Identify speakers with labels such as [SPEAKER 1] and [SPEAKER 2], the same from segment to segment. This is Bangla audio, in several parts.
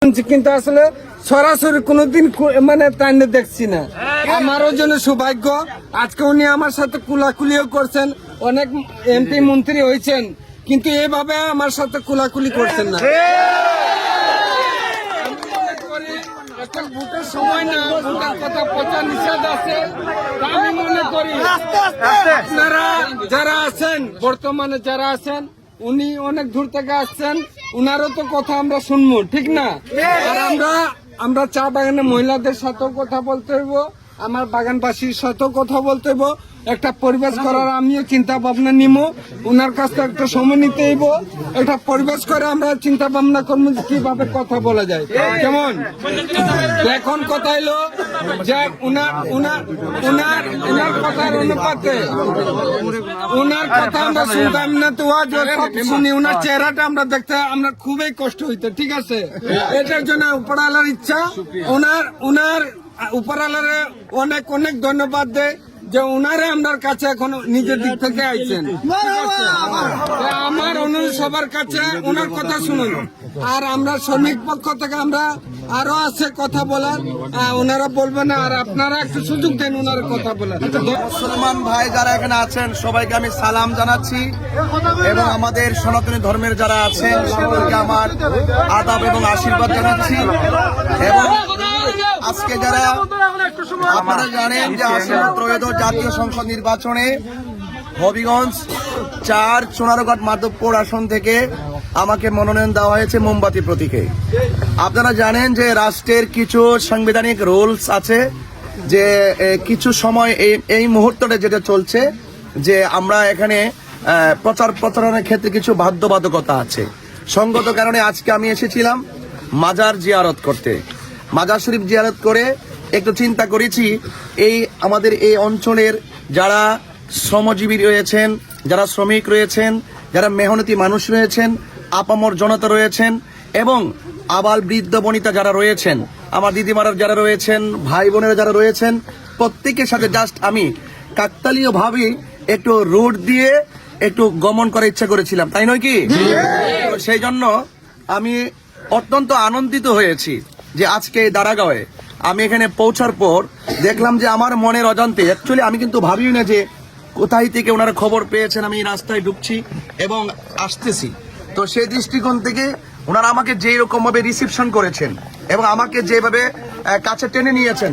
[SPEAKER 1] কিন্তু আসলে সরাসরি কোনোদিন মানে তাই দেখছি না। আমারও জন্য সৌভাগ্য, আজকে উনি আমার সাথে কুলাকুলিও করছেন, অনেক এমপি মন্ত্রী হয়েছেন, কিন্তু এভাবে আমার সাথে কুলাকুলি করছেন না। এখন ভোটের সময় না, ভোটের কথা প্রচার নিষেধ আছে। আমি মনে করি আপনারা যারা আছেন, বর্তমানে যারা আছেন, উনি অনেক দূর থেকে আসছেন, উনারও তো কথা আমরা শুনবো, ঠিক না? আর আমরা চা বাগানের মহিলাদের সাথেও কথা বলতে হইব, আমার বাগানবাসীর সাথেও কথা বলতে হইব, একটা পরিবেশ করার আমিও চিন্তা ভাবনা নিব, উনার কাছ থেকে একটা সময় নিতে হইব, একটা পরিবেশ করে আমরা চিন্তা ভাবনা করবো কিভাবে কথা বলা যায়। কেমন এখন কথা হইলো যে উনার কথার অনুপাতে উনার কথা আমরা শুনতাম না, তো শুনি উনার চেহারাটা আমরা দেখতে আমরা খুবই কষ্ট হইতো, ঠিক আছে? এটার জন্য উপরওয়ালার ইচ্ছা, উনার উপরওয়ালারে অনেক অনেক ধন্যবাদ দেয় যে উনারে আমার কাছে এখন নিজের দিক থেকে আইছেন। আমার অনুরোধ সবার কাছে উনার কথা শুনুন। আর আমরা শ্রমিক পক্ষ থেকে আমরা আরো আছে কথা বলার, ওনারা বলবেন না, আর আপনারা একটু সুযোগ দেন ওনার কথা বলার।
[SPEAKER 2] মুসলমান ভাই যারা এখানে আছেন সবাইকে আমি সালাম জানাচ্ছি, এবং আমাদের সনাতনী ধর্মের যারা আছেন সকলকে আমার আদাব এবং আশীর্বাদ জানাচ্ছি। এবং আজকে যারা আপনারা জানেন যে আসন্ন ত্রয়োদশ জাতীয় সংসদ নির্বাচনে হবিগঞ্জ ৪ সোনারঘাট মাধবপুর আসন থেকে আমাকে মনোনয়ন দেওয়া হয়েছে মোমবাতি প্রতীকে। আপনারা জানেন যে রাষ্ট্রের কিছু সাংবিধানিক রুলস আছে, যে কিছু সময় এই মুহূর্তে যেটা চলছে, যে আমরা এখানে প্রচার প্রচারণের ক্ষেত্রে কিছু বাধ্যবাধকতা আছে। সঙ্গত কারণে আজকে আমি এসেছিলাম মাজার জিয়ারত করতে। মাজার শরীফ জিয়ারত করে একটু চিন্তা করেছি, এই আমাদের এই অঞ্চলের যারা শ্রমজীবী রয়েছেন, যারা শ্রমিক রয়েছেন, যারা মেহনতি মানুষ রয়েছেন, আপামর জনতা রয়েছেন, এবং আবাল বৃদ্ধ বনিতা যারা রয়েছেন, আমার দিদিমারা যারা রয়েছেন, ভাই বোনেরা যারা রয়েছেন, প্রত্যেকের সাথে জাস্ট আমি কাকতালীয় ভাবে একটু রোড দিয়ে একটু গমন করার ইচ্ছা করেছিলাম, তাই নয় কি? সেই জন্য আমি অত্যন্ত আনন্দিত হয়েছি যে আজকে দারাগাঁওয়ে আমি এখানে পৌঁছার পর দেখলাম যে আমার মনের অজান্তে, অ্যাকচুয়ালি আমি কিন্তু ভাবিও না যে কোথায় থেকে ওনারা খবর পেয়েছেন আমি রাস্তায় ঢুকছি এবং আসতেছি। তো সেই দৃষ্টিকোণ থেকে ওনারা আমাকে যেই রকম ভাবে রিসিপশন করেছেন এবং আমাকে যেভাবে কাছে টেনে নিয়েছেন,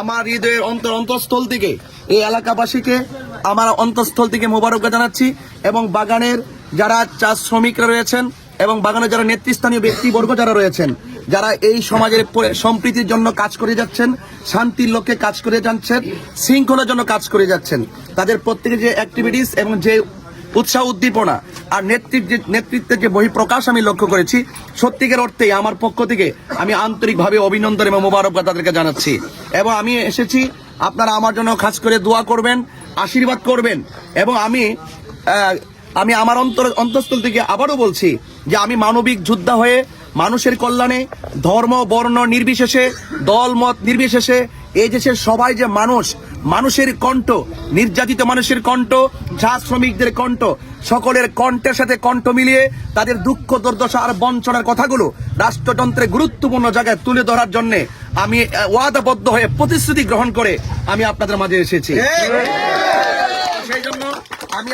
[SPEAKER 2] আমার হৃদয়ের অন্তঃস্থল থেকে এই এলাকাবাসীকে আমার অন্তঃস্থল থেকে মোবারকবাদ জানাচ্ছি। এবং বাগানের যারা চা শ্রমিকরা রয়েছেন এবং বাগানের যারা নেতৃস্থানীয় ব্যক্তিবর্গ যারা রয়েছেন, যারা এই সমাজের সম্প্রীতির জন্য কাজ করে যাচ্ছেন, শান্তির লক্ষ্যে কাজ করে যাচ্ছেন, শৃঙ্খলার জন্য কাজ করে যাচ্ছেন, তাদের প্রত্যেকের যে অ্যাক্টিভিটিস এবং যে উৎসাহ উদ্দীপনা আর নেতৃত্বের যে বহিঃপ্রকাশ আমি লক্ষ্য করেছি, সত্যিকার অর্থেই আমার পক্ষ থেকে আমি আন্তরিকভাবে অভিনন্দন এবং মোবারকবাদ তাদেরকে জানাচ্ছি। এবং আমি এসেছি, আপনারা আমার জন্য খাস করে দোয়া করবেন, আশীর্বাদ করবেন। এবং আমি আমার অন্তঃস্থল থেকে আবারও বলছি যে আমি মানবিক যোদ্ধা হয়ে মানুষের কল্যাণে ধর্ম বর্ণ নির্বিশেষে, দল মত নির্বিশেষে এই দেশের সবাই যে মানুষের কণ্ঠ, নির্যাতিত মানুষের কণ্ঠ, চা শ্রমিকদের কণ্ঠ, সকলের কণ্ঠের সাথে কণ্ঠ মিলিয়ে তাদের দুঃখ দুর্দশা আর বঞ্চনার কথাগুলো রাষ্ট্রযন্ত্রে গুরুত্বপূর্ণ জায়গায় তুলে ধরার জন্য আমি ওয়াদাবদ্ধ হয়ে প্রতিশ্রুতি গ্রহণ করে আমি আপনাদের মাঝে এসেছি। সেই জন্য আমি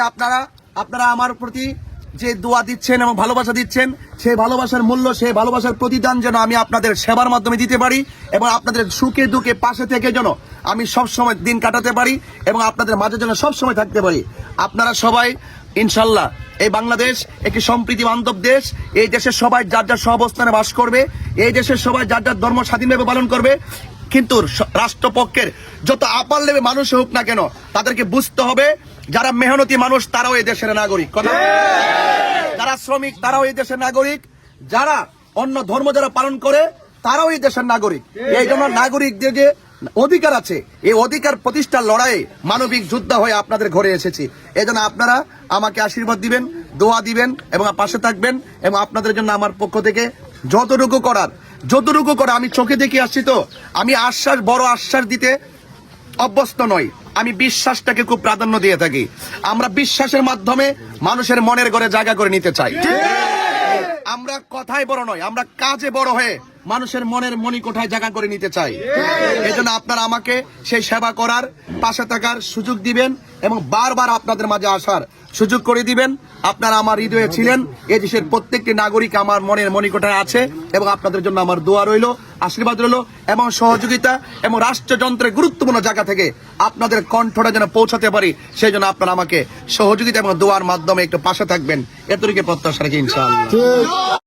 [SPEAKER 2] আপনারা আমার প্রতি যে দোয়া দিচ্ছেন এবং ভালোবাসা দিচ্ছেন, সেই ভালোবাসার মূল্য, সেই ভালোবাসার প্রতিদান যেন আমি আপনাদের সেবার মাধ্যমে দিতে পারি, এবং আপনাদের সুখে দুঃখে পাশে থেকে যেন আমি সবসময় দিন কাটাতে পারি এবং আপনাদের মাঝে যেন সবসময় থাকতে পারি। আপনারা সবাই ইনশাল্লাহ, এই বাংলাদেশ একটি সম্প্রীতি বান্ধব দেশ, এই দেশের সবাই যার যার সহাবস্থানে বাস করবে, এই দেশের সবাই যার যার ধর্ম স্বাধীনভাবে পালন করবে। কিন্তু রাষ্ট্রপক্ষের যত আপাল লেবে মানুষ হোক না কেন, তাদেরকে বুঝতে হবে যারা মেহনতি মানুষ তারাও এই দেশের নাগরিক, যারা শ্রমিক তারাও এই দেশের নাগরিক, যারা অন্য ধর্ম যারা পালন করে তারাও এই দেশের নাগরিক। এই জন্য নাগরিকদের যে অধিকার আছে, এই অধিকার প্রতিষ্ঠার লড়াইয়ে মানবিক যোদ্ধা হয়ে আপনাদের ঘরে এসেছি। এই জন্য আপনারা আমাকে আশীর্বাদ দিবেন, দোয়া দিবেন এবং পাশে থাকবেন। এবং আপনাদের জন্য আমার পক্ষ থেকে যতটুকু করে আমি চোখে দেখে আসছি, তো আমি বড় আশ্বাস দিতে অভ্যস্ত নই, আমি বিশ্বাসটাকে খুব প্রাধান্য দিয়ে থাকি। আমরা বিশ্বাসের মাধ্যমে মানুষের মনের ঘরে জায়গা করে নিতে চাই। আমরা কথায় বড় নয়, আমরা কাজে বড় হয়ে মানুষের মনের মণিকোঠায় জায়গা করে নিতে চাই। এই জন্য আপনারা আমাকে সেই সেবা করার, পাশে থাকার সুযোগ দিবেন এবং বারবার আপনাদের মাঝে আসার সুযোগ করে দিবেন। আপনারা আমার হৃদয়ে ছিলেন, এই দেশের প্রত্যেকটি নাগরিক আমার মনের মণিকোঠায় আছে এবং আপনাদের জন্য আমার দোয়া রইল, আশীর্বাদ রইল এবং সহযোগিতা এবং রাষ্ট্রযন্ত্রের গুরুত্বপূর্ণ জায়গা থেকে আপনাদের কণ্ঠটা যেন পৌঁছাতে পারি, সেই জন্য আপনারা আমাকে সহযোগিতা এবং দোয়ার মাধ্যমে একটু পাশে থাকবেন, এতটুকু প্রত্যাশা রাখি ইনশাআল্লাহ।